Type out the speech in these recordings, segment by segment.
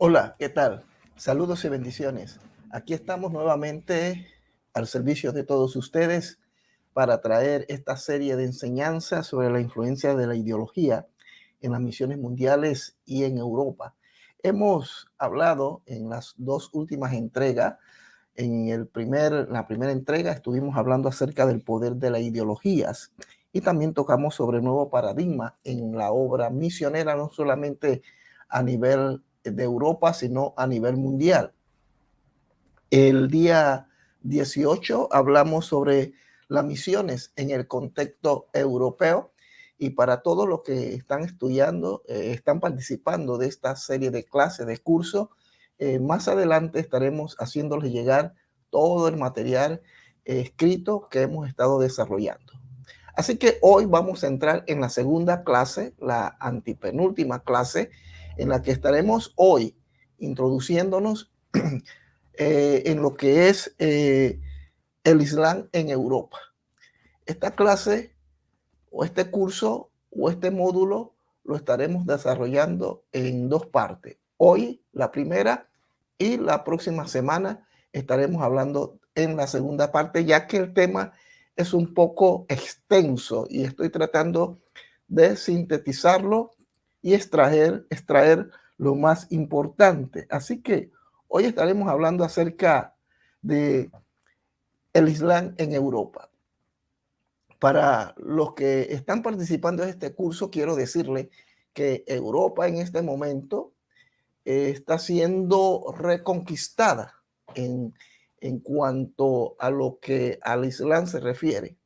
Hola, ¿qué tal? Saludos y bendiciones. Aquí estamos nuevamente al servicio de todos ustedes para traer esta serie de enseñanzas sobre la influencia de la ideología en las misiones mundiales y en Europa. Hemos hablado en las dos últimas entregas. La primera entrega estuvimos hablando acerca del poder de las ideologías y también tocamos sobre el nuevo paradigma en la obra misionera, no solamente a nivel de Europa, sino a nivel mundial. El día 18 hablamos sobre las misiones en el contexto europeo y para todos los que están estudiando, están participando de esta serie de clases, de cursos, más adelante estaremos haciéndoles llegar todo el material escrito que hemos estado desarrollando. Así que hoy vamos a entrar en la segunda clase, la antepenúltima clase, en la que estaremos hoy introduciéndonos en lo que es el Islam en Europa. Esta clase o este curso o este módulo lo estaremos desarrollando en dos partes. Hoy la primera y la próxima semana estaremos hablando en la segunda parte, ya que el tema es un poco extenso y estoy tratando de sintetizarlo y extraer lo más importante. Así que hoy estaremos hablando acerca de el Islam en Europa. Para los que están participando en este curso, quiero decirle que Europa en este momento está siendo reconquistada en, en cuanto a lo que al Islam se refiere.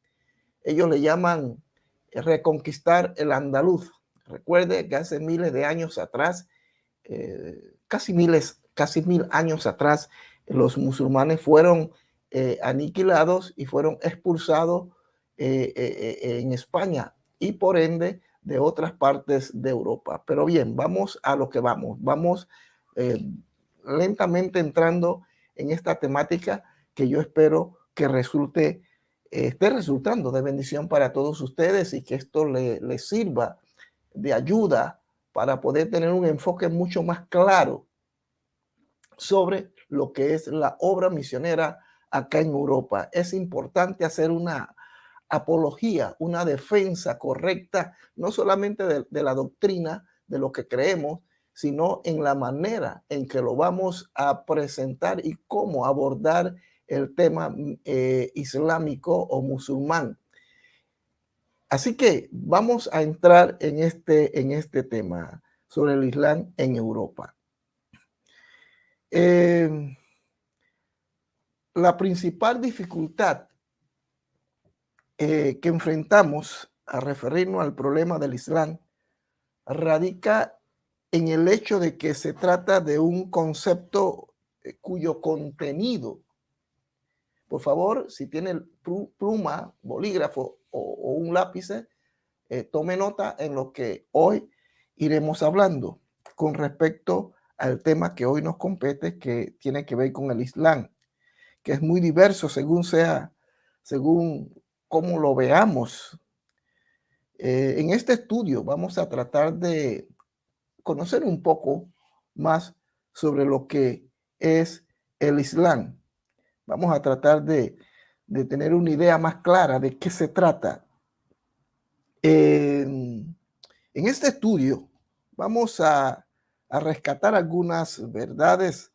Ellos le llaman reconquistar el andaluz. Recuerde que hace miles de años atrás, casi mil años atrás, los musulmanes fueron aniquilados y fueron expulsados en España y por ende de otras partes de Europa. Pero bien, vamos a lo que vamos. Vamos eh, lentamente entrando en esta temática que yo espero que esté resultando de bendición para todos ustedes y que esto les sirva de ayuda para poder tener un enfoque mucho más claro sobre lo que es la obra misionera acá en Europa. Es importante hacer una apología, una defensa correcta, no solamente de la doctrina, de lo que creemos, sino en la manera en que lo vamos a presentar y cómo abordar el tema islámico o musulmán. Así que vamos a entrar en este tema sobre el Islam en Europa. Eh, la principal dificultad que enfrentamos a referirnos al problema del Islam radica en el hecho de que se trata de un concepto cuyo contenido, por favor, si tiene pluma, bolígrafo o un lápiz, tome nota en lo que hoy iremos hablando con respecto al tema que hoy nos compete, que tiene que ver con el Islam, que es muy diverso según cómo lo veamos. En este estudio vamos a tratar de conocer un poco más sobre lo que es el Islam. Vamos a tratar de tener una idea más clara de qué se trata. En este estudio vamos a rescatar algunas verdades,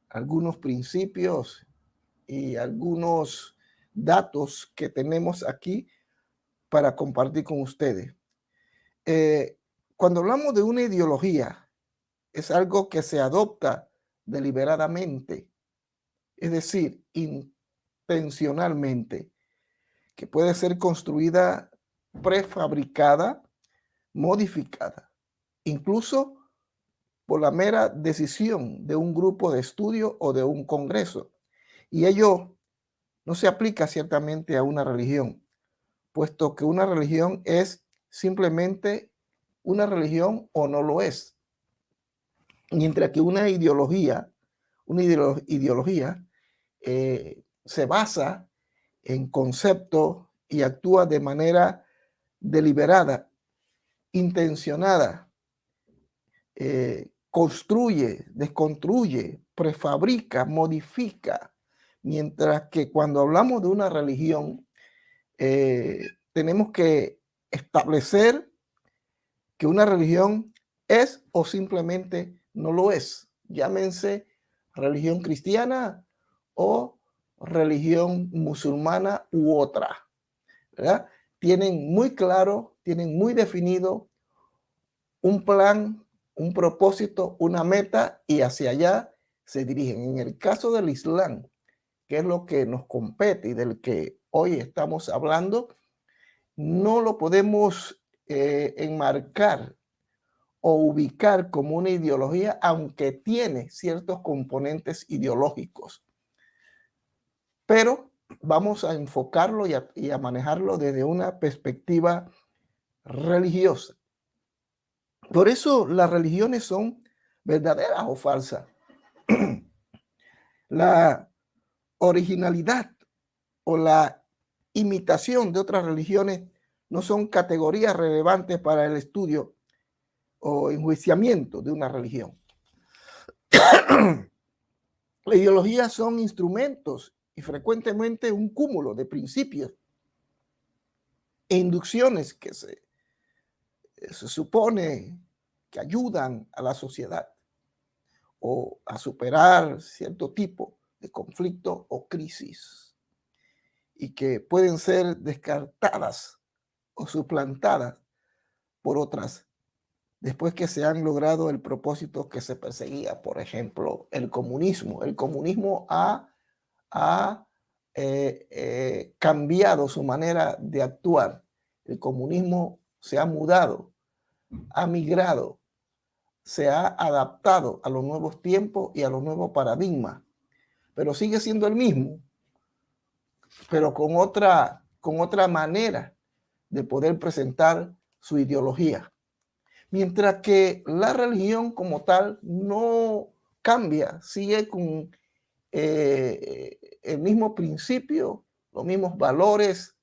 algunos principios y algunos datos que tenemos aquí para compartir con ustedes. Eh, Cuando hablamos de una ideología, es algo que se adopta deliberadamente, es decir, intencionalmente, que puede ser construida prefabricada, modificada, incluso por la mera decisión de un grupo de estudio o de un congreso. Y ello no se aplica ciertamente a una religión, puesto que una religión es simplemente una religión o no lo es. Mientras que una ideología se basa en conceptos y actúa de manera deliberada, intencionada, construye, desconstruye, prefabrica, modifica. Mientras que cuando hablamos de una religión, tenemos que establecer que una religión es o simplemente no lo es. Llámense religión cristiana o religión musulmana u otra, ¿verdad? Tienen muy claro, tienen muy definido un plan, un propósito, una meta y hacia allá se dirigen. En el caso del Islam, que es lo que nos compete y del que hoy estamos hablando, no lo podemos enmarcar o ubicar como una ideología, aunque tiene ciertos componentes ideológicos. Pero vamos a enfocarlo y a manejarlo desde una perspectiva religiosa. Por eso las religiones son verdaderas o falsas. La originalidad o la imitación de otras religiones no son categorías relevantes para el estudio o enjuiciamiento de una religión. La ideología son instrumentos y frecuentemente un cúmulo de principios e inducciones que se supone que ayudan a la sociedad o a superar cierto tipo de conflicto o crisis y que pueden ser descartadas o suplantadas por otras después que se han logrado el propósito que se perseguía. Por ejemplo, el comunismo. El comunismo ha cambiado su manera de actuar. El comunismo se ha mudado, ha migrado, se ha adaptado a los nuevos tiempos y a los nuevos paradigmas, pero sigue siendo el mismo, pero con otra manera de poder presentar su ideología. Mientras que la religión como tal no cambia, sigue con el mismo principio, los mismos valores,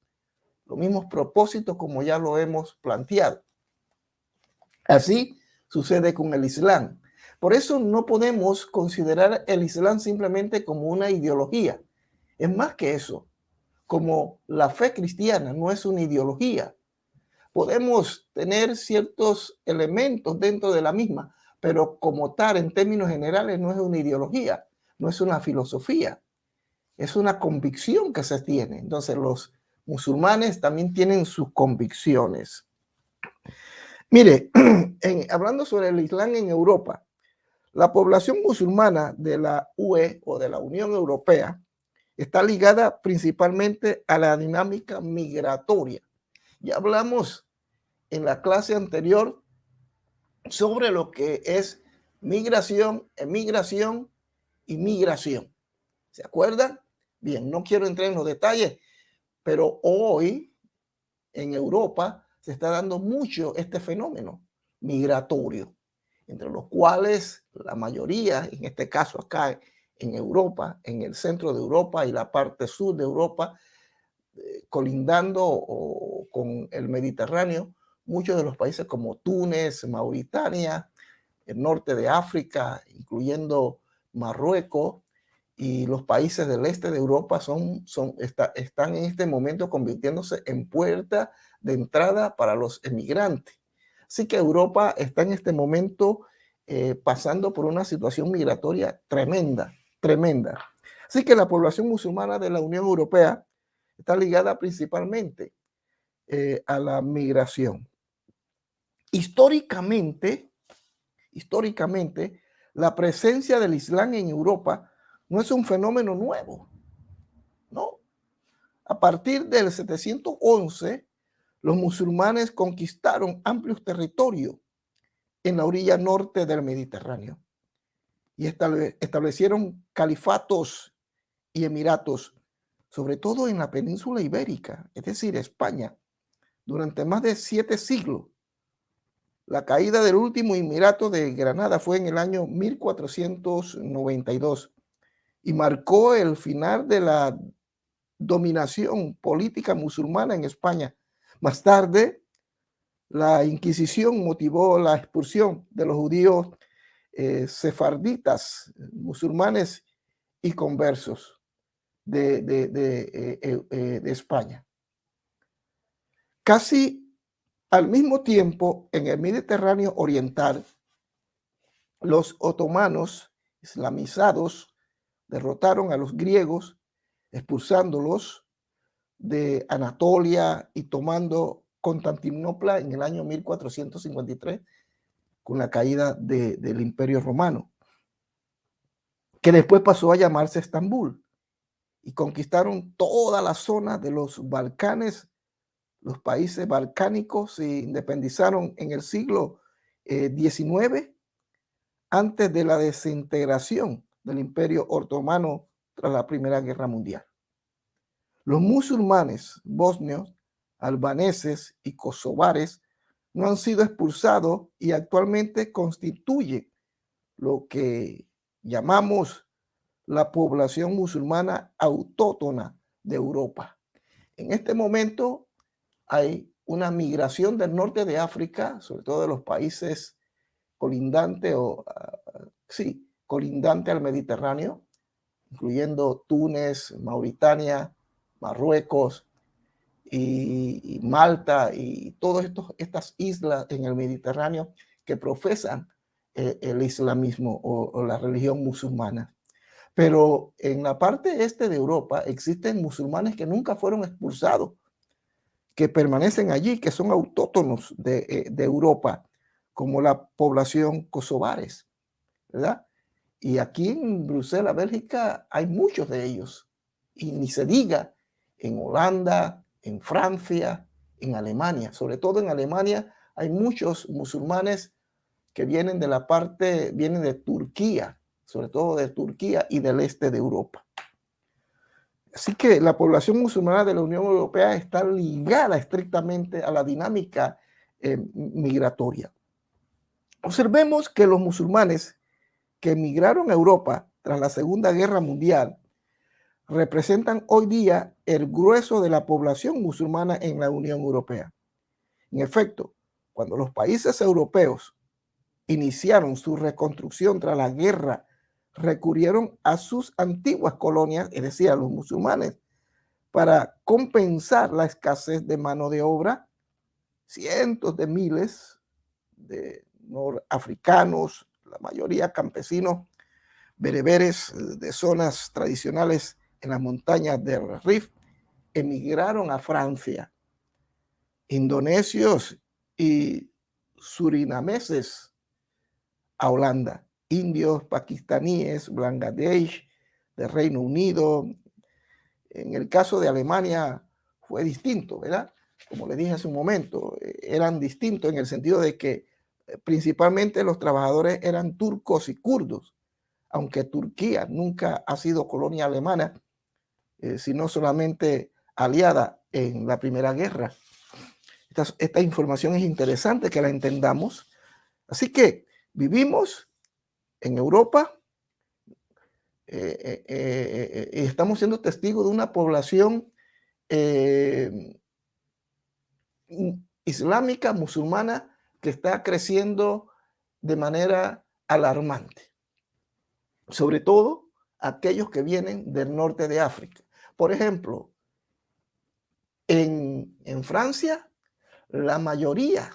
los mismos propósitos como ya lo hemos planteado. Así sucede con el Islam. Por eso no podemos considerar el Islam simplemente como una ideología. Es más que eso, como la fe cristiana no es una ideología. Podemos tener ciertos elementos dentro de la misma, pero como tal, en términos generales, no es una ideología, no es una filosofía, es una convicción que se tiene. Entonces, los musulmanes también tienen sus convicciones. Mire, hablando sobre el Islam en Europa, la población musulmana de la UE o de la Unión Europea está ligada principalmente a la dinámica migratoria. Ya hablamos en la clase anterior sobre lo que es migración, emigración y migración. ¿Se acuerdan? Bien, no quiero entrar en los detalles, pero hoy en Europa se está dando mucho este fenómeno migratorio, entre los cuales la mayoría, en este caso acá en Europa, en el centro de Europa y la parte sur de Europa, colindando con el Mediterráneo, muchos de los países como Túnez, Mauritania, el norte de África, incluyendo Marruecos, y los países del este de Europa están en este momento convirtiéndose en puerta de entrada para los emigrantes. Así que Europa está en este momento pasando por una situación migratoria tremenda, tremenda. Así que la población musulmana de la Unión Europea está ligada principalmente a la migración. Históricamente, la presencia del Islam en Europa no es un fenómeno nuevo, ¿no? A partir del 711, los musulmanes conquistaron amplios territorios en la orilla norte del Mediterráneo y establecieron califatos y emiratos, sobre todo en la península ibérica, es decir, España, durante más de 7 siglos. La caída del último emirato de Granada fue en el año 1492 y marcó el final de la dominación política musulmana en España. Más tarde, la Inquisición motivó la expulsión de los judíos sefarditas, musulmanes y conversos de España. Casi al mismo tiempo, en el Mediterráneo oriental, los otomanos islamizados derrotaron a los griegos, expulsándolos de Anatolia y tomando Constantinopla en el año 1453, con la caída del Imperio Romano, que después pasó a llamarse Estambul, y conquistaron toda la zona de los Balcanes. Los países balcánicos se independizaron en el siglo XIX, antes de la desintegración del Imperio Otomano tras la Primera Guerra Mundial. Los musulmanes bosnios, albaneses y kosovares no han sido expulsados y actualmente constituyen lo que llamamos la población musulmana autóctona de Europa. En este momento hay una migración del norte de África, sobre todo de los países colindantes colindante al Mediterráneo, incluyendo Túnez, Mauritania, Marruecos y Malta y todas estas islas en el Mediterráneo que profesan el islamismo o la religión musulmana. Pero en la parte este de Europa existen musulmanes que nunca fueron expulsados, que permanecen allí, que son autóctonos de Europa, como la población kosovares, ¿verdad? Y aquí en Bruselas, Bélgica, hay muchos de ellos. Y ni se diga en Holanda, en Francia, en Alemania. Sobre todo en Alemania hay muchos musulmanes que vienen vienen de Turquía, sobre todo de Turquía y del este de Europa. Así que la población musulmana de la Unión Europea está ligada estrictamente a la dinámica migratoria. Observemos que los musulmanes que emigraron a Europa tras la Segunda Guerra Mundial representan hoy día el grueso de la población musulmana en la Unión Europea. En efecto, cuando los países europeos iniciaron su reconstrucción tras la guerra, recurrieron a sus antiguas colonias, es decir, a los musulmanes, para compensar la escasez de mano de obra. Cientos de miles de norafricanos, la mayoría campesinos bereberes de zonas tradicionales en las montañas del Rif, emigraron a Francia. Indonesios y surinameses a Holanda, indios, pakistaníes, Bangladesh, del Reino Unido. En el caso de Alemania fue distinto, ¿verdad? Como le dije hace un momento, eran distintos en el sentido de que principalmente los trabajadores eran turcos y kurdos, aunque Turquía nunca ha sido colonia alemana, sino solamente aliada en la Primera Guerra. Esta información es interesante que la entendamos. Así que vivimos en Europa y estamos siendo testigos de una población islámica, musulmana, que está creciendo de manera alarmante. Sobre todo aquellos que vienen del norte de África. Por ejemplo, en Francia, la mayoría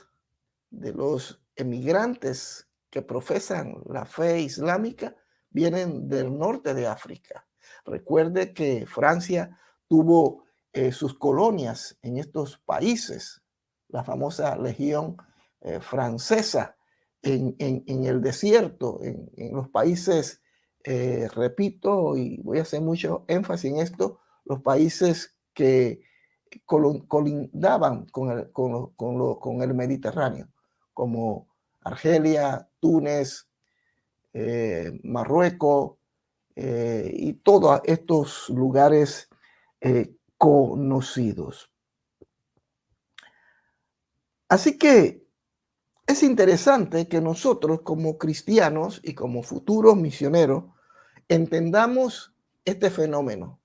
de los emigrantes que profesan la fe islámica vienen del norte de África. Recuerde que Francia tuvo sus colonias en estos países, la famosa Legión Francesa en el desierto, en los países, repito, y voy a hacer mucho énfasis en esto, los países que colindaban con el Mediterráneo, como Argelia, Túnez, Marruecos y todos estos lugares conocidos. Así que es interesante que nosotros como cristianos y como futuros misioneros entendamos este fenómeno,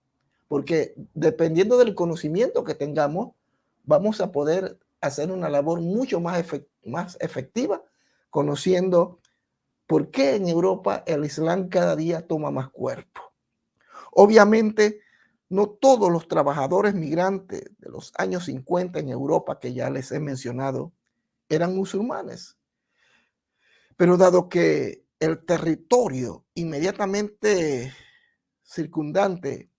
porque dependiendo del conocimiento que tengamos, vamos a poder hacer una labor mucho más efectiva, conociendo ¿por qué en Europa el Islam cada día toma más cuerpo? Obviamente, no todos los trabajadores migrantes de los años 50 en Europa, que ya les he mencionado, eran musulmanes. Pero dado que el territorio inmediatamente circundante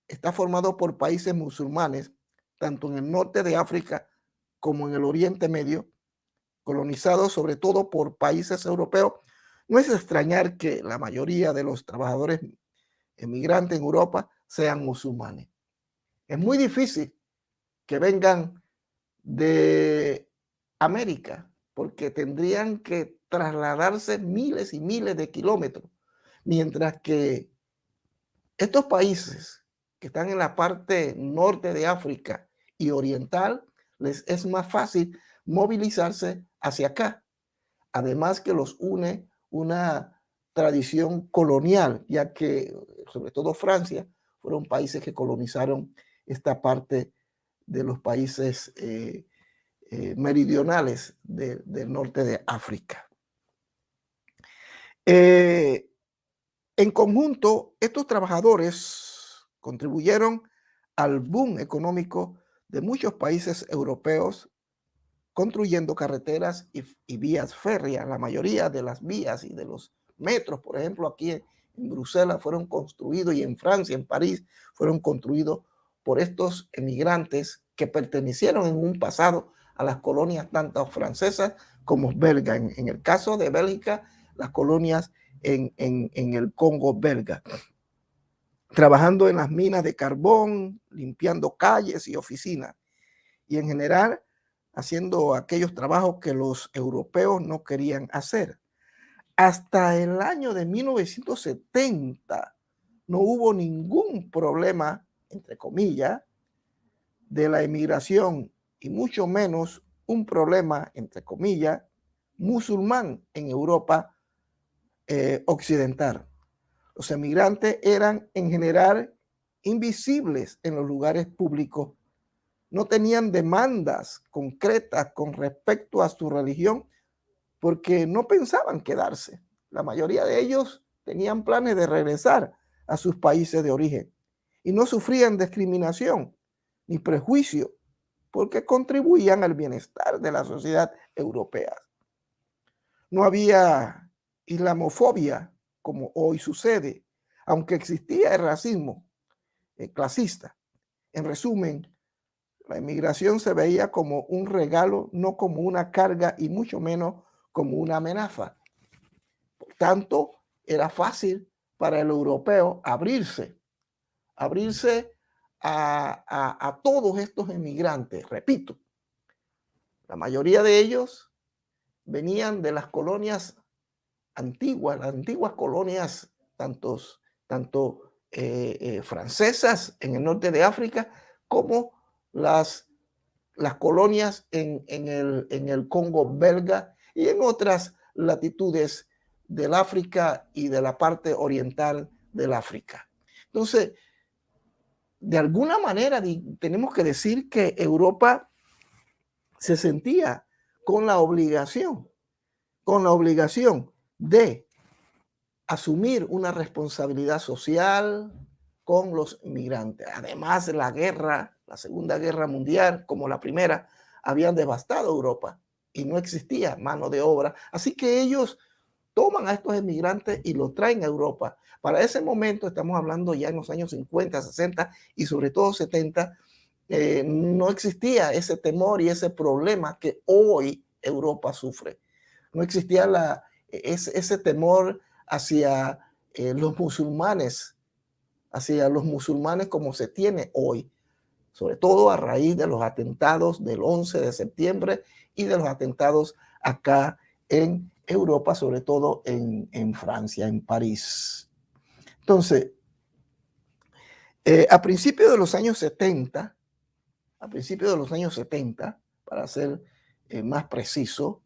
está formado por países musulmanes, tanto en el norte de África como en el Oriente Medio, colonizados sobre todo por países europeos, no es de extrañar que la mayoría de los trabajadores emigrantes en Europa sean musulmanes. Es muy difícil que vengan de América, porque tendrían que trasladarse miles y miles de kilómetros, mientras que estos países que están en la parte norte de África y oriental, les es más fácil movilizarse hacia acá. Además que los une una tradición colonial, ya que sobre todo Francia fueron países que colonizaron esta parte de los países meridionales del norte de África. En conjunto, estos trabajadores contribuyeron al boom económico de muchos países europeos, construyendo carreteras y vías férreas. La mayoría de las vías y de los metros, por ejemplo, aquí en Bruselas fueron construidos, y en Francia, en París, fueron construidos por estos emigrantes que pertenecieron en un pasado a las colonias tanto francesas como belgas. En el caso de Bélgica, las colonias en el Congo belga, trabajando en las minas de carbón, limpiando calles y oficinas, y en general haciendo aquellos trabajos que los europeos no querían hacer. Hasta el año de 1970 no hubo ningún problema, entre comillas, de la emigración, y mucho menos un problema, entre comillas, musulmán en Europa occidental. Los emigrantes eran en general invisibles en los lugares públicos, no tenían demandas concretas con respecto a su religión porque no pensaban quedarse. La mayoría de ellos tenían planes de regresar a sus países de origen y no sufrían discriminación ni prejuicio porque contribuían al bienestar de la sociedad europea. No había islamofobia como hoy sucede, aunque existía el racismo clasista. En resumen, la inmigración se veía como un regalo, no como una carga y mucho menos como una amenaza. Por tanto, era fácil para el europeo abrirse a todos estos inmigrantes. Repito, la mayoría de ellos venían de las colonias antiguas, las antiguas colonias tanto francesas en el norte de África como las colonias en el Congo belga y en otras latitudes del África y de la parte oriental del África. Entonces, de alguna manera tenemos que decir que Europa se sentía con la obligación de asumir una responsabilidad social con los inmigrantes. Además, la Segunda Guerra Mundial, como la primera, habían devastado Europa y no existía mano de obra. Así que ellos toman a estos inmigrantes y los traen a Europa. Para ese momento, estamos hablando ya en los años 50, 60 y sobre todo 70, no existía ese temor y ese problema que hoy Europa sufre. No existía ese temor hacia los musulmanes como se tiene hoy, sobre todo a raíz de los atentados del 11 de septiembre y de los atentados acá en Europa, sobre todo en Francia, en París. Entonces, a principios de los años 70, para ser más preciso,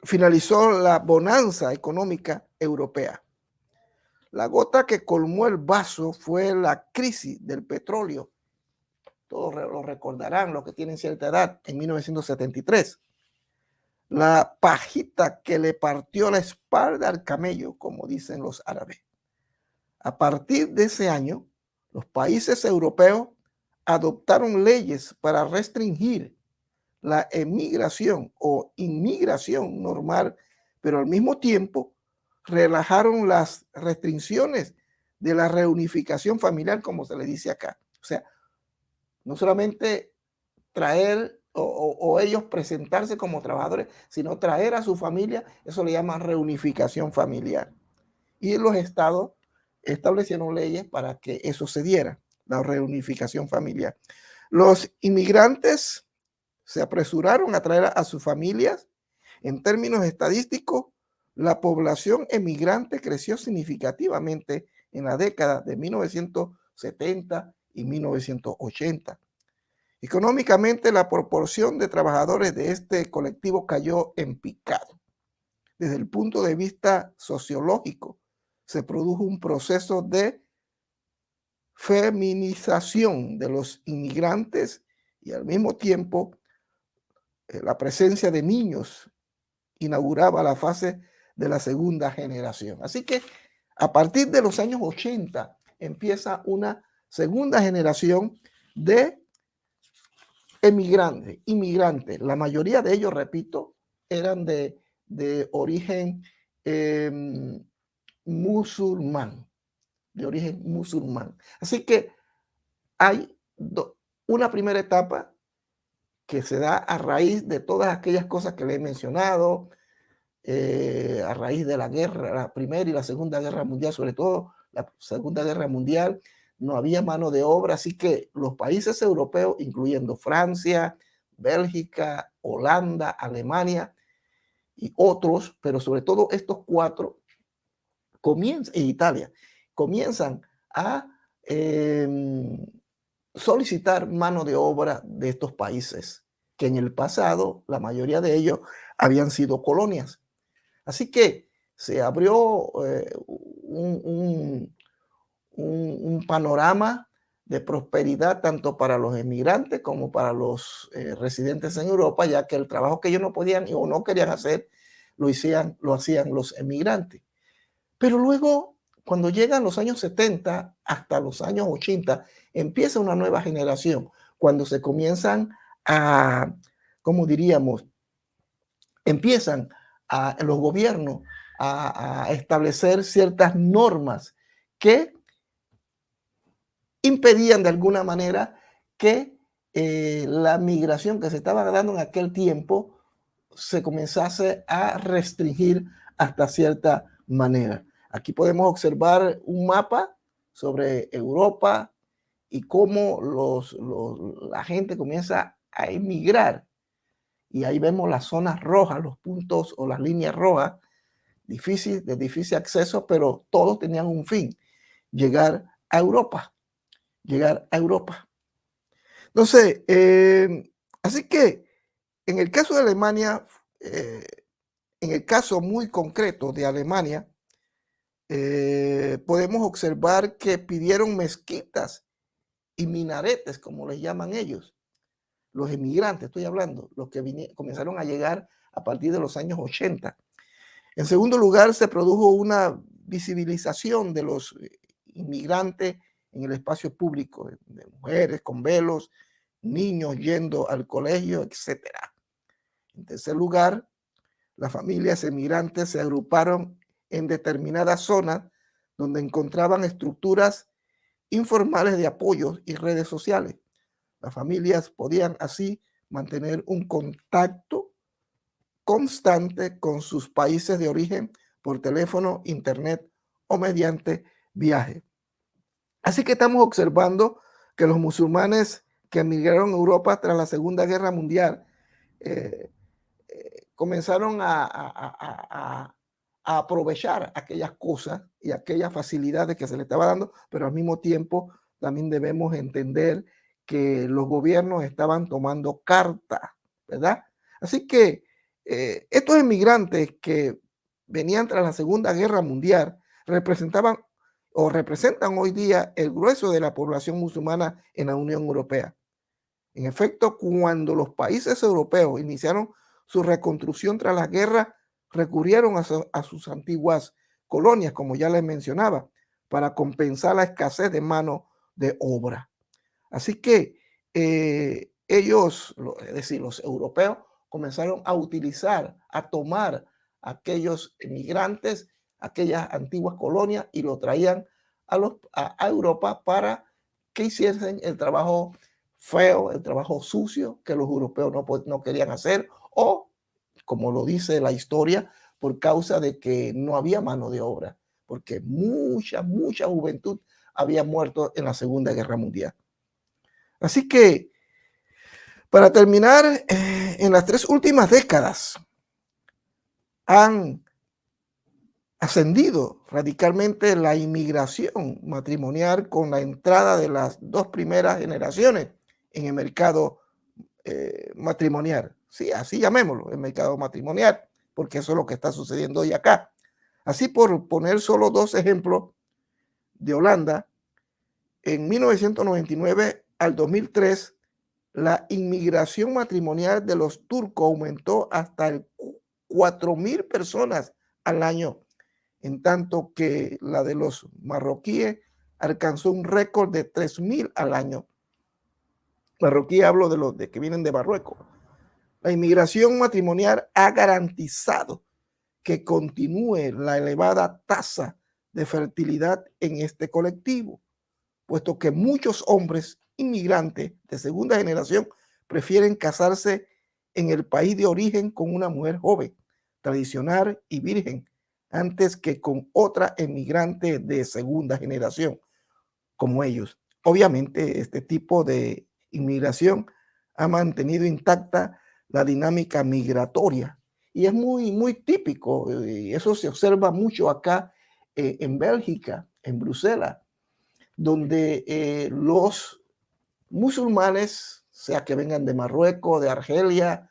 finalizó la bonanza económica europea. La gota que colmó el vaso fue la crisis del petróleo. Todos lo recordarán, los que tienen cierta edad, en 1973. la pajita que le partió la espalda al camello, como dicen los árabes. A partir de ese año, los países europeos adoptaron leyes para restringir la emigración o inmigración normal, pero al mismo tiempo relajaron las restricciones de la reunificación familiar, como se le dice acá. O sea, no solamente traer o ellos presentarse como trabajadores, sino traer a su familia, eso le llaman reunificación familiar. Y los estados establecieron leyes para que eso se diera, la reunificación familiar. Los inmigrantes se apresuraron a traer a sus familias. En términos estadísticos, la población emigrante creció significativamente en la década de 1970 y 1980. Económicamente, la proporción de trabajadores de este colectivo cayó en picado. Desde el punto de vista sociológico, se produjo un proceso de feminización de los inmigrantes y al mismo tiempo la presencia de niños inauguraba la fase de la segunda generación. Así que a partir de los años 80 empieza una segunda generación de inmigrantes. La mayoría de ellos, repito, eran de origen musulmán, de origen musulmán. Así que hay una primera etapa que se da a raíz de todas aquellas cosas que le he mencionado, a raíz de la guerra, la Primera y la Segunda Guerra Mundial, sobre todo la Segunda Guerra Mundial, no había mano de obra, así que los países europeos, incluyendo Francia, Bélgica, Holanda, Alemania y otros, pero sobre todo estos cuatro, y Italia, comienzan a solicitar mano de obra de estos países, que en el pasado la mayoría de ellos habían sido colonias. Así que se abrió un panorama de prosperidad tanto para los emigrantes como para los residentes en Europa, ya que el trabajo que ellos no podían o no querían hacer, lo hacían los emigrantes. Pero luego, cuando llegan los años 70 hasta los años 80, empieza una nueva generación, cuando se comienzan a, ¿cómo diríamos? Empiezan los gobiernos a establecer ciertas normas que impedían de alguna manera que la migración que se estaba dando en aquel tiempo se comenzase a restringir hasta cierta manera. Aquí podemos observar un mapa sobre Europa y cómo la gente comienza a emigrar. Y ahí vemos las zonas rojas, los puntos o las líneas rojas, de difícil acceso, pero todos tenían un fin, llegar a Europa. Entonces, así que en el caso de Alemania, en el caso muy concreto de Alemania, podemos observar que pidieron mezquitas y minaretes, como les llaman ellos, los emigrantes, estoy hablando, los que comenzaron a llegar a partir de los años 80. En segundo lugar, se produjo una visibilización de los inmigrantes en el espacio público, de mujeres con velos, niños yendo al colegio, etc. En tercer lugar, las familias emigrantes se agruparon en determinadas zonas donde encontraban estructuras informales de apoyo y redes sociales. Las familias podían así mantener un contacto constante con sus países de origen por teléfono, internet o mediante viaje. Así que estamos observando que los musulmanes que emigraron a Europa tras la Segunda Guerra Mundial comenzaron a aprovechar aquellas cosas y aquellas facilidades que se les estaba dando, pero al mismo tiempo también debemos entender que los gobiernos estaban tomando carta, ¿verdad? Así que estos emigrantes que venían tras la Segunda Guerra Mundial representaban o representan hoy día el grueso de la población musulmana en la Unión Europea. En efecto, cuando los países europeos iniciaron su reconstrucción tras la guerra, recurrieron a sus antiguas colonias, como ya les mencionaba, para compensar la escasez de mano de obra. Así que ellos, es decir, los europeos, comenzaron a utilizar, a tomar aquellos emigrantes, aquellas antiguas colonias y lo traían a Europa para que hiciesen el trabajo feo, el trabajo sucio que los europeos no querían hacer o, como lo dice la historia, por causa de que no había mano de obra, porque mucha juventud había muerto en la Segunda Guerra Mundial. Así que, para terminar, en las 3 últimas décadas han ascendido radicalmente la inmigración matrimonial con la entrada de las 2 primeras generaciones en el mercado matrimonial. Sí, así llamémoslo, el mercado matrimonial, porque eso es lo que está sucediendo hoy acá. Así, por poner solo 2 ejemplos de Holanda, en 1999 al 2003, la inmigración matrimonial de los turcos aumentó hasta el 4.000 personas al año, en tanto que la de los marroquíes alcanzó un récord de 3.000 al año. Marroquí hablo de los que vienen de Marruecos. La inmigración matrimonial ha garantizado que continúe la elevada tasa de fertilidad en este colectivo, puesto que muchos hombres inmigrantes de segunda generación prefieren casarse en el país de origen con una mujer joven, tradicional y virgen, antes que con otra emigrante de segunda generación, como ellos. Obviamente, este tipo de inmigración ha mantenido intacta la dinámica migratoria y es muy típico, y eso se observa mucho acá en Bélgica, en Bruselas, donde los musulmanes, sea que vengan de Marruecos, de Argelia,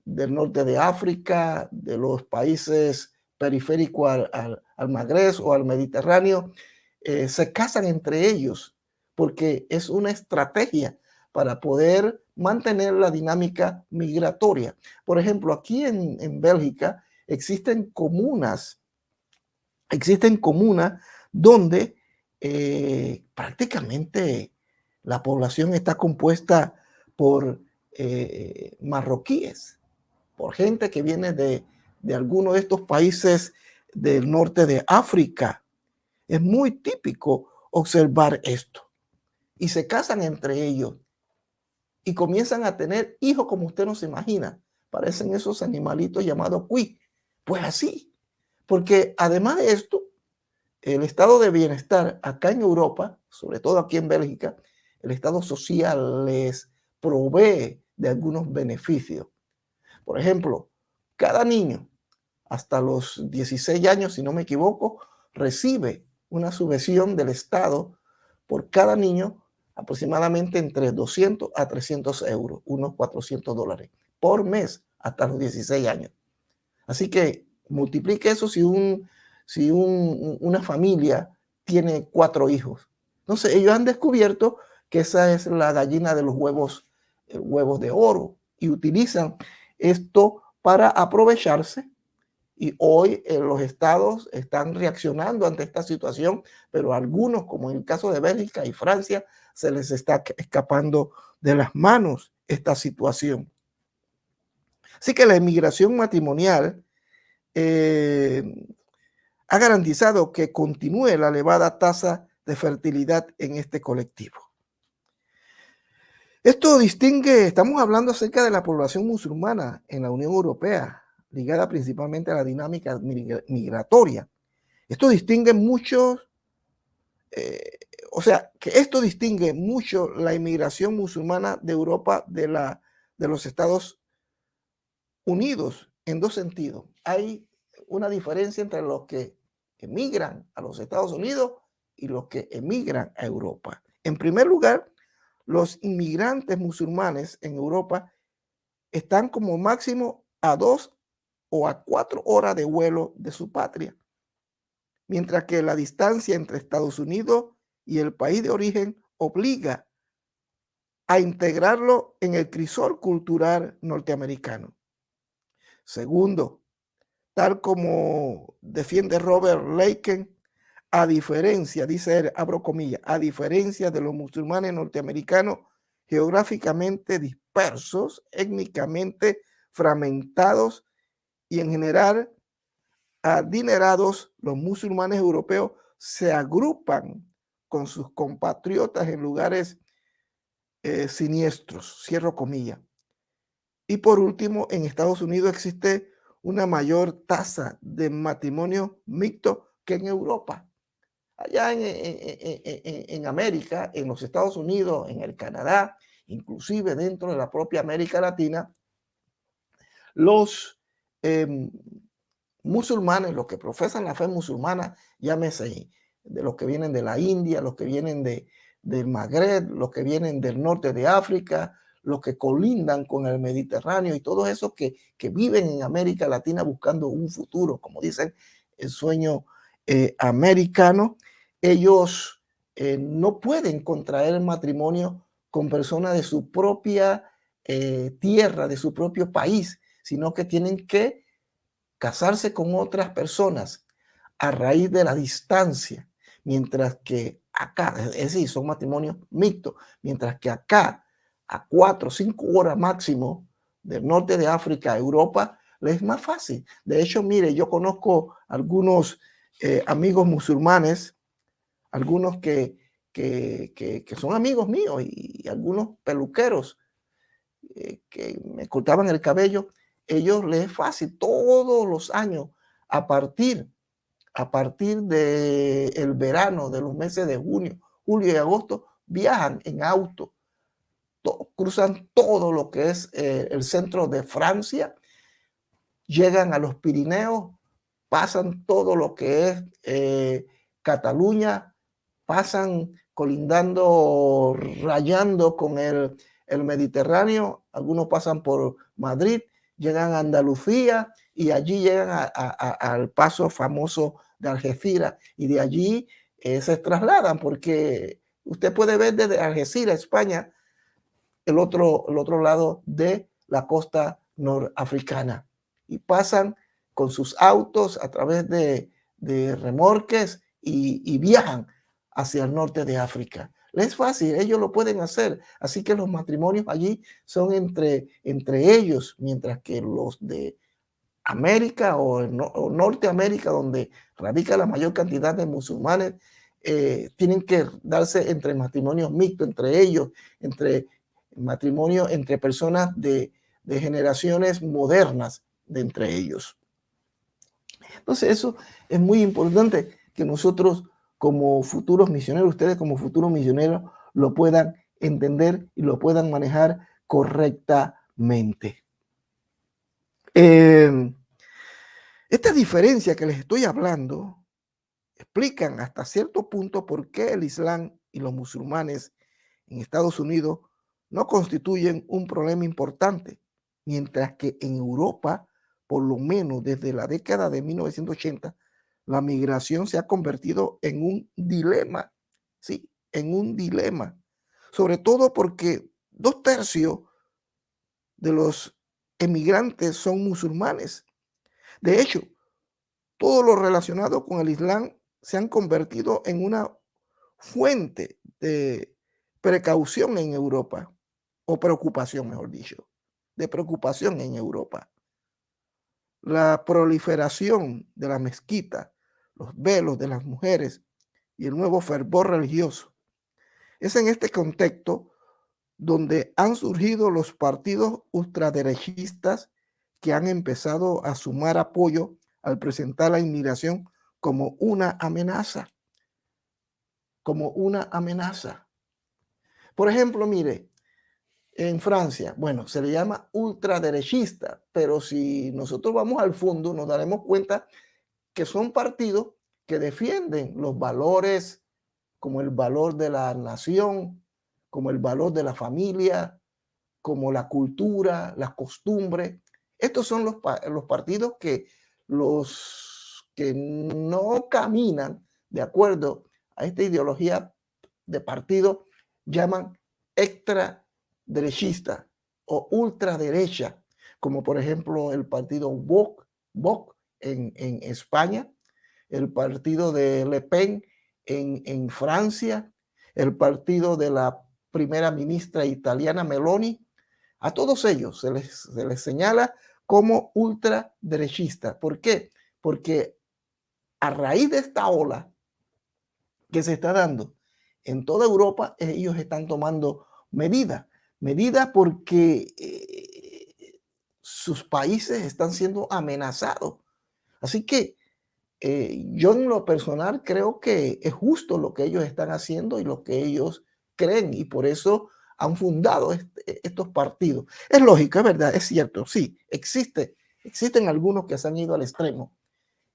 del norte de África, de los países periféricos al Magreb o al Mediterráneo, se casan entre ellos porque es una estrategia para poder mantener la dinámica migratoria. Por ejemplo, aquí en Bélgica existen comunas donde prácticamente la población está compuesta por marroquíes, por gente que viene de alguno de estos países del norte de África. Es muy típico observar esto. Y se casan entre ellos y comienzan a tener hijos como usted no se imagina. Parecen esos animalitos llamados cuy. Pues así. Porque además de esto, el estado de bienestar acá en Europa, sobre todo aquí en Bélgica, el estado social les provee de algunos beneficios. Por ejemplo, cada niño hasta los 16 años, si no me equivoco, recibe una subvención del Estado por cada niño aproximadamente entre 200 a 300 euros, unos $400 por mes hasta los 16 años. Así que multiplique eso si una familia tiene 4 hijos. Entonces, ellos han descubierto que esa es la gallina de los huevos de oro, y utilizan esto para aprovecharse. Y hoy los estados están reaccionando ante esta situación, pero a algunos, como en el caso de Bélgica y Francia, se les está escapando de las manos esta situación. Así que la inmigración matrimonial ha garantizado que continúe la elevada tasa de fertilidad en este colectivo. Esto distingue, estamos hablando acerca de la población musulmana en la Unión Europea, ligada principalmente a la dinámica migratoria. Esto distingue mucho, esto distingue mucho la inmigración musulmana de Europa de los Estados Unidos en 2 sentidos. Hay una diferencia entre los que emigran a los Estados Unidos y los que emigran a Europa. En primer lugar, los inmigrantes musulmanes en Europa están como máximo a 2 o a 4 horas de vuelo de su patria, mientras que la distancia entre Estados Unidos y el país de origen obliga a integrarlo en el crisol cultural norteamericano. Segundo, tal como defiende Robert Leiken, a diferencia, dice él, abro comillas, a diferencia de los musulmanes norteamericanos geográficamente dispersos, étnicamente fragmentados y en general adinerados, los musulmanes europeos se agrupan con sus compatriotas en lugares siniestros, cierro comillas. Y por último, en Estados Unidos existe una mayor tasa de matrimonio mixto que en Europa. Allá en América, en los Estados Unidos, en el Canadá, inclusive dentro de la propia América Latina, los musulmanes, los que profesan la fe musulmana, llámese de los que vienen de la India, los que vienen del Magreb, los que vienen del norte de África, los que colindan con el Mediterráneo y todos esos que viven en América Latina buscando un futuro, como dicen, el sueño americano, ellos no pueden contraer matrimonio con personas de su propia tierra, de su propio país, sino que tienen que casarse con otras personas a raíz de la distancia, mientras que acá, es decir, son matrimonios mixtos, mientras que acá, a 4 o 5 horas máximo del norte de África a Europa, les es más fácil. De hecho, mire, yo conozco algunos amigos musulmanes, algunos que son amigos míos y algunos peluqueros que me cortaban el cabello, ellos les es fácil todos los años a partir del verano, de los meses de junio, julio y agosto, viajan en auto, cruzan todo lo que es el centro de Francia, llegan a los Pirineos, pasan todo lo que es Cataluña, pasan colindando, rayando con el Mediterráneo, algunos pasan por Madrid, llegan a Andalucía y allí llegan al paso famoso de Algeciras y de allí se trasladan porque usted puede ver desde Algeciras, España, el otro lado de la costa norafricana y pasan con sus autos a través de remolques y viajan hacia el norte de África. Les es fácil, ellos lo pueden hacer. Así que los matrimonios allí son entre ellos, mientras que los de América o Norteamérica, donde radica la mayor cantidad de musulmanes, tienen que darse entre matrimonios mixtos, entre ellos, entre matrimonio entre personas de generaciones modernas de entre ellos. Entonces eso es muy importante que nosotros como futuros misioneros, ustedes como futuros misioneros, lo puedan entender y lo puedan manejar correctamente. Esta diferencia que les estoy hablando explican hasta cierto punto por qué el Islam y los musulmanes en Estados Unidos no constituyen un problema importante, mientras que en Europa, por lo menos desde la década de 1980, la migración se ha convertido en un dilema, sí, en un dilema, sobre todo porque 2/3 de los emigrantes son musulmanes. De hecho, todo lo relacionado con el Islam se han convertido en una fuente de precaución en Europa, o preocupación, mejor dicho, de preocupación en Europa. La proliferación de la mezquita, los velos de las mujeres y el nuevo fervor religioso. Es en este contexto donde han surgido los partidos ultraderechistas que han empezado a sumar apoyo al presentar la inmigración como una amenaza. Como una amenaza. Por ejemplo, mire, en Francia, bueno, se le llama ultraderechista, pero si nosotros vamos al fondo nos daremos cuenta que son partidos que defienden los valores como el valor de la nación, como el valor de la familia, como la cultura, las costumbres. Estos son los partidos los que no caminan de acuerdo a esta ideología de partido llaman extraderechista o ultraderecha, como por ejemplo el partido Vox en España, el partido de Le Pen en Francia, el partido de la primera ministra italiana Meloni. A todos ellos se les señala como ultraderechistas. ¿Por qué? Porque a raíz de esta ola que se está dando en toda Europa, ellos están tomando medidas porque sus países están siendo amenazados. Así que yo en lo personal creo que es justo lo que ellos están haciendo y lo que ellos creen, y por eso han fundado estos partidos. Es lógico, es verdad, es cierto, sí, existen algunos que se han ido al extremo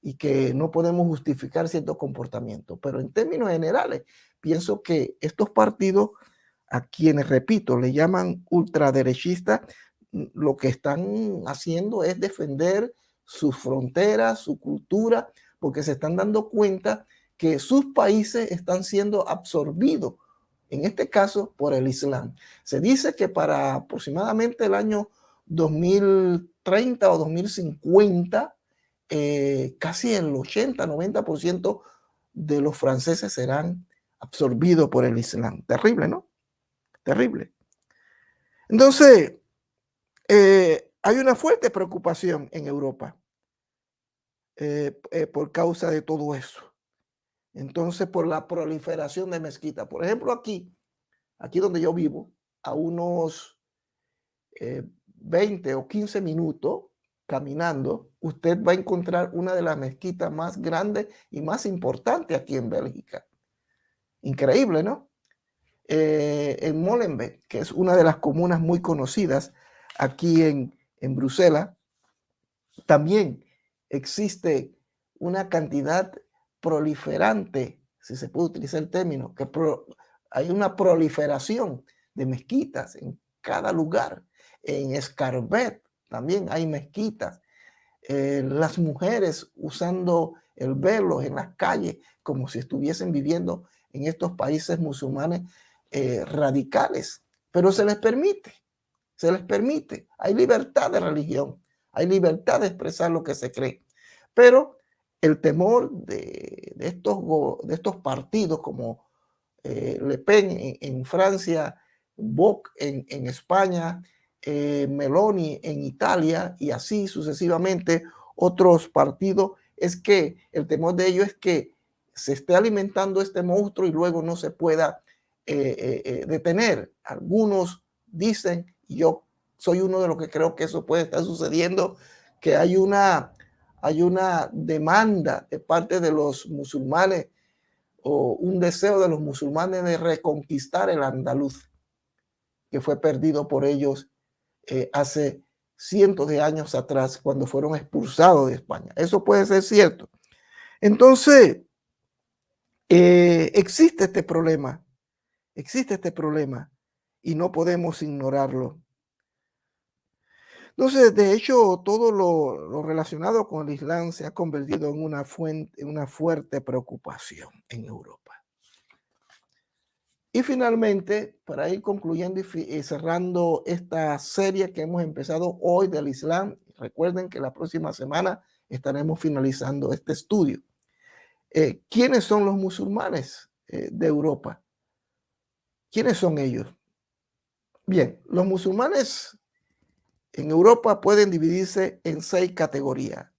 y que no podemos justificar ciertos comportamientos, pero en términos generales pienso que estos partidos, a quienes, repito, le llaman ultraderechistas, lo que están haciendo es defender sus fronteras, su cultura, porque se están dando cuenta que sus países están siendo absorbidos, en este caso, por el Islam. Se dice que para aproximadamente el año 2030 o 2050, casi el 80-90% de los franceses serán absorbidos por el Islam. Terrible, ¿no? Terrible. Entonces, hay una fuerte preocupación en Europa por causa de todo eso. Entonces, por la proliferación de mezquitas. Por ejemplo, aquí donde yo vivo, a unos 20 o 15 minutos caminando, usted va a encontrar una de las mezquitas más grandes y más importantes aquí en Bélgica. Increíble, ¿no? En Molenbeek, que es una de las comunas muy conocidas aquí en Bruselas, también existe una cantidad proliferante, si se puede utilizar el término, hay una proliferación de mezquitas en cada lugar. En Escarbet también hay mezquitas. Las mujeres usando el velo en las calles como si estuviesen viviendo en estos países musulmanes radicales, pero se les permite, hay libertad de religión, hay libertad de expresar lo que se cree, pero el temor de estos partidos como Le Pen en Francia, Vox en España, Meloni en Italia y así sucesivamente otros partidos, es que el temor de ellos es que se esté alimentando este monstruo y luego no se pueda detener. Algunos dicen, y yo soy uno de los que creo que eso puede estar sucediendo, que hay una demanda de parte de los musulmanes o un deseo de los musulmanes de reconquistar el andaluz, que fue perdido por ellos hace cientos de años atrás cuando fueron expulsados de España. Eso puede ser cierto. Entonces, existe este problema y no podemos ignorarlo. Entonces, de hecho, todo lo relacionado con el Islam se ha convertido en una fuerte preocupación en Europa. Y finalmente, para ir concluyendo y cerrando esta serie que hemos empezado hoy del Islam, recuerden que la próxima semana estaremos finalizando este estudio. ¿Quiénes son los musulmanes de Europa? ¿Quiénes son ellos? Bien, los musulmanes en Europa pueden dividirse en 6 categorías.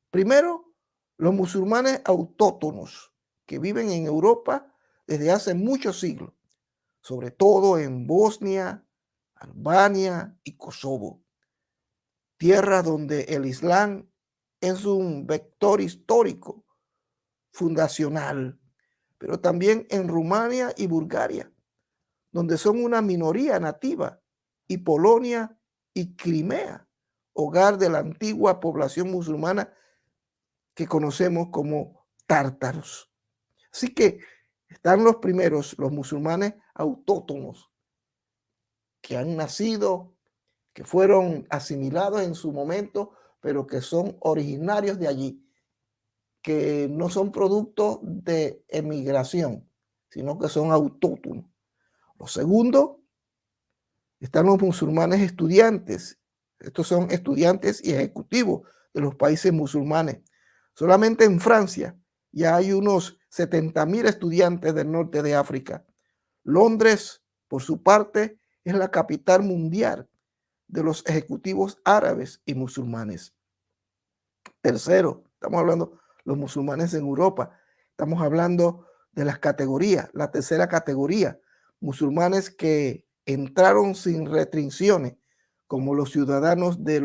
Primero, los musulmanes autóctonos que viven en Europa desde hace muchos siglos, sobre todo en Bosnia, Albania y Kosovo, tierras donde el Islam es un vector histórico fundacional, pero también en Rumania y Bulgaria, donde son una minoría nativa, y Polonia y Crimea, hogar de la antigua población musulmana que conocemos como tártaros. Así que están los primeros, los musulmanes autóctonos, que han nacido, que fueron asimilados en su momento, pero que son originarios de allí, que no son producto de emigración, sino que son autóctonos. Lo segundo, están los musulmanes estudiantes, Estos son estudiantes y ejecutivos de los países musulmanes. Solamente en Francia ya hay unos 70.000 estudiantes del norte de África. Londres, por su parte, es la capital mundial de los ejecutivos árabes y musulmanes. Tercero, estamos hablando de los musulmanes en Europa. Estamos hablando de las categorías, la tercera categoría, musulmanes que entraron sin restricciones, como los ciudadanos de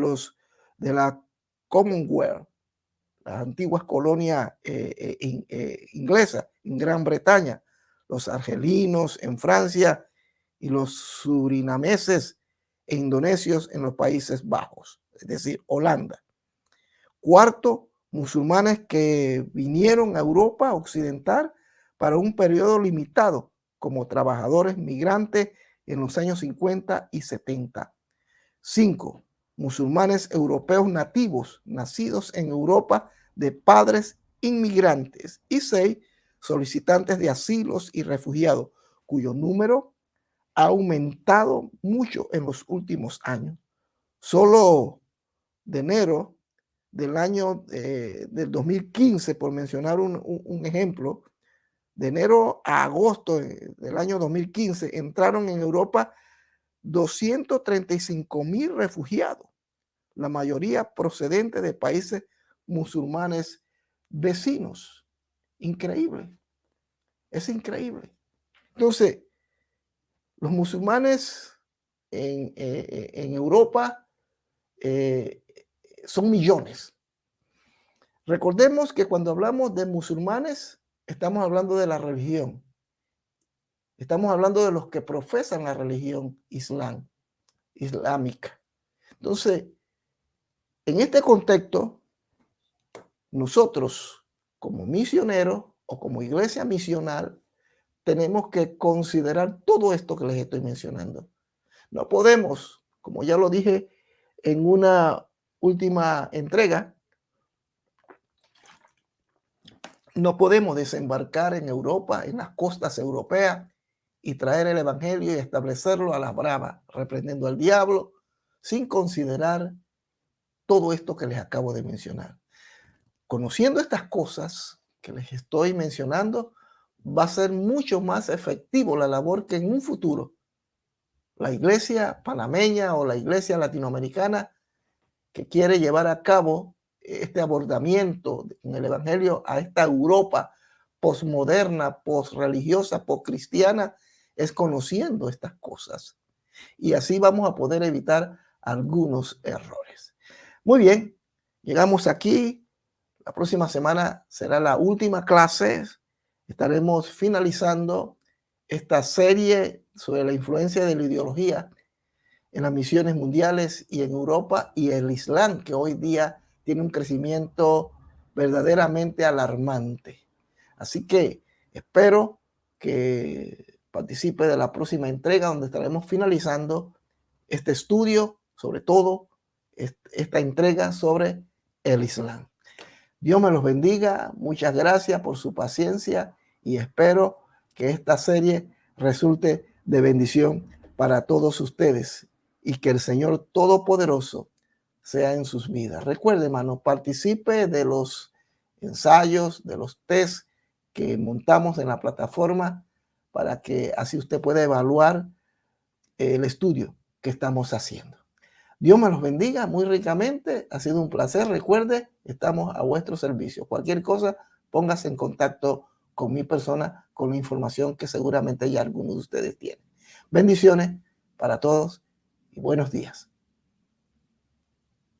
la Commonwealth, las antiguas colonias inglesas en Gran Bretaña, los argelinos en Francia y los surinameses e indonesios en los Países Bajos, es decir, Holanda. Cuarto, musulmanes que vinieron a Europa occidental para un periodo limitado como trabajadores migrantes en los años 50 y 70. 5. Musulmanes europeos nativos, nacidos en Europa de padres inmigrantes. Y 6. Solicitantes de asilos y refugiados, cuyo número ha aumentado mucho en los últimos años. Solo de enero del año del 2015, por mencionar un ejemplo, de enero a agosto del año 2015, entraron en Europa 235.000 refugiados, la mayoría procedentes de países musulmanes vecinos. Increíble, es increíble. Entonces, los musulmanes en Europa son millones. Recordemos que cuando hablamos de musulmanes, estamos hablando de la religión. Estamos hablando de los que profesan la religión islámica. Entonces, en este contexto, nosotros como misioneros o como iglesia misional, tenemos que considerar todo esto que les estoy mencionando. No podemos, como ya lo dije en una última entrega, no podemos desembarcar en Europa, en las costas europeas, y traer el evangelio y establecerlo a la brava, reprendiendo al diablo, sin considerar todo esto que les acabo de mencionar. Conociendo estas cosas que les estoy mencionando, va a ser mucho más efectivo la labor que en un futuro la iglesia panameña o la iglesia latinoamericana que quiere llevar a cabo este abordamiento en el evangelio a esta Europa posmoderna, posreligiosa, poscristiana, es conociendo estas cosas. Y así vamos a poder evitar algunos errores. Muy bien, llegamos aquí. La próxima semana será la última clase. Estaremos finalizando esta serie sobre la influencia de la ideología en las misiones mundiales y en Europa y el Islam, que hoy día tiene un crecimiento verdaderamente alarmante. Así que espero que participe de la próxima entrega donde estaremos finalizando este estudio, sobre todo esta entrega sobre el Islam. Dios me los bendiga, muchas gracias por su paciencia y espero que esta serie resulte de bendición para todos ustedes y que el Señor Todopoderoso sea en sus vidas. Recuerde, hermano, participe de los ensayos, de los tests que montamos en la plataforma para que así usted pueda evaluar el estudio que estamos haciendo. Dios me los bendiga muy ricamente. Ha sido un placer. Recuerde, estamos a vuestro servicio. Cualquier cosa, póngase en contacto con mi persona, con la información que seguramente ya algunos de ustedes tienen. Bendiciones para todos y buenos días.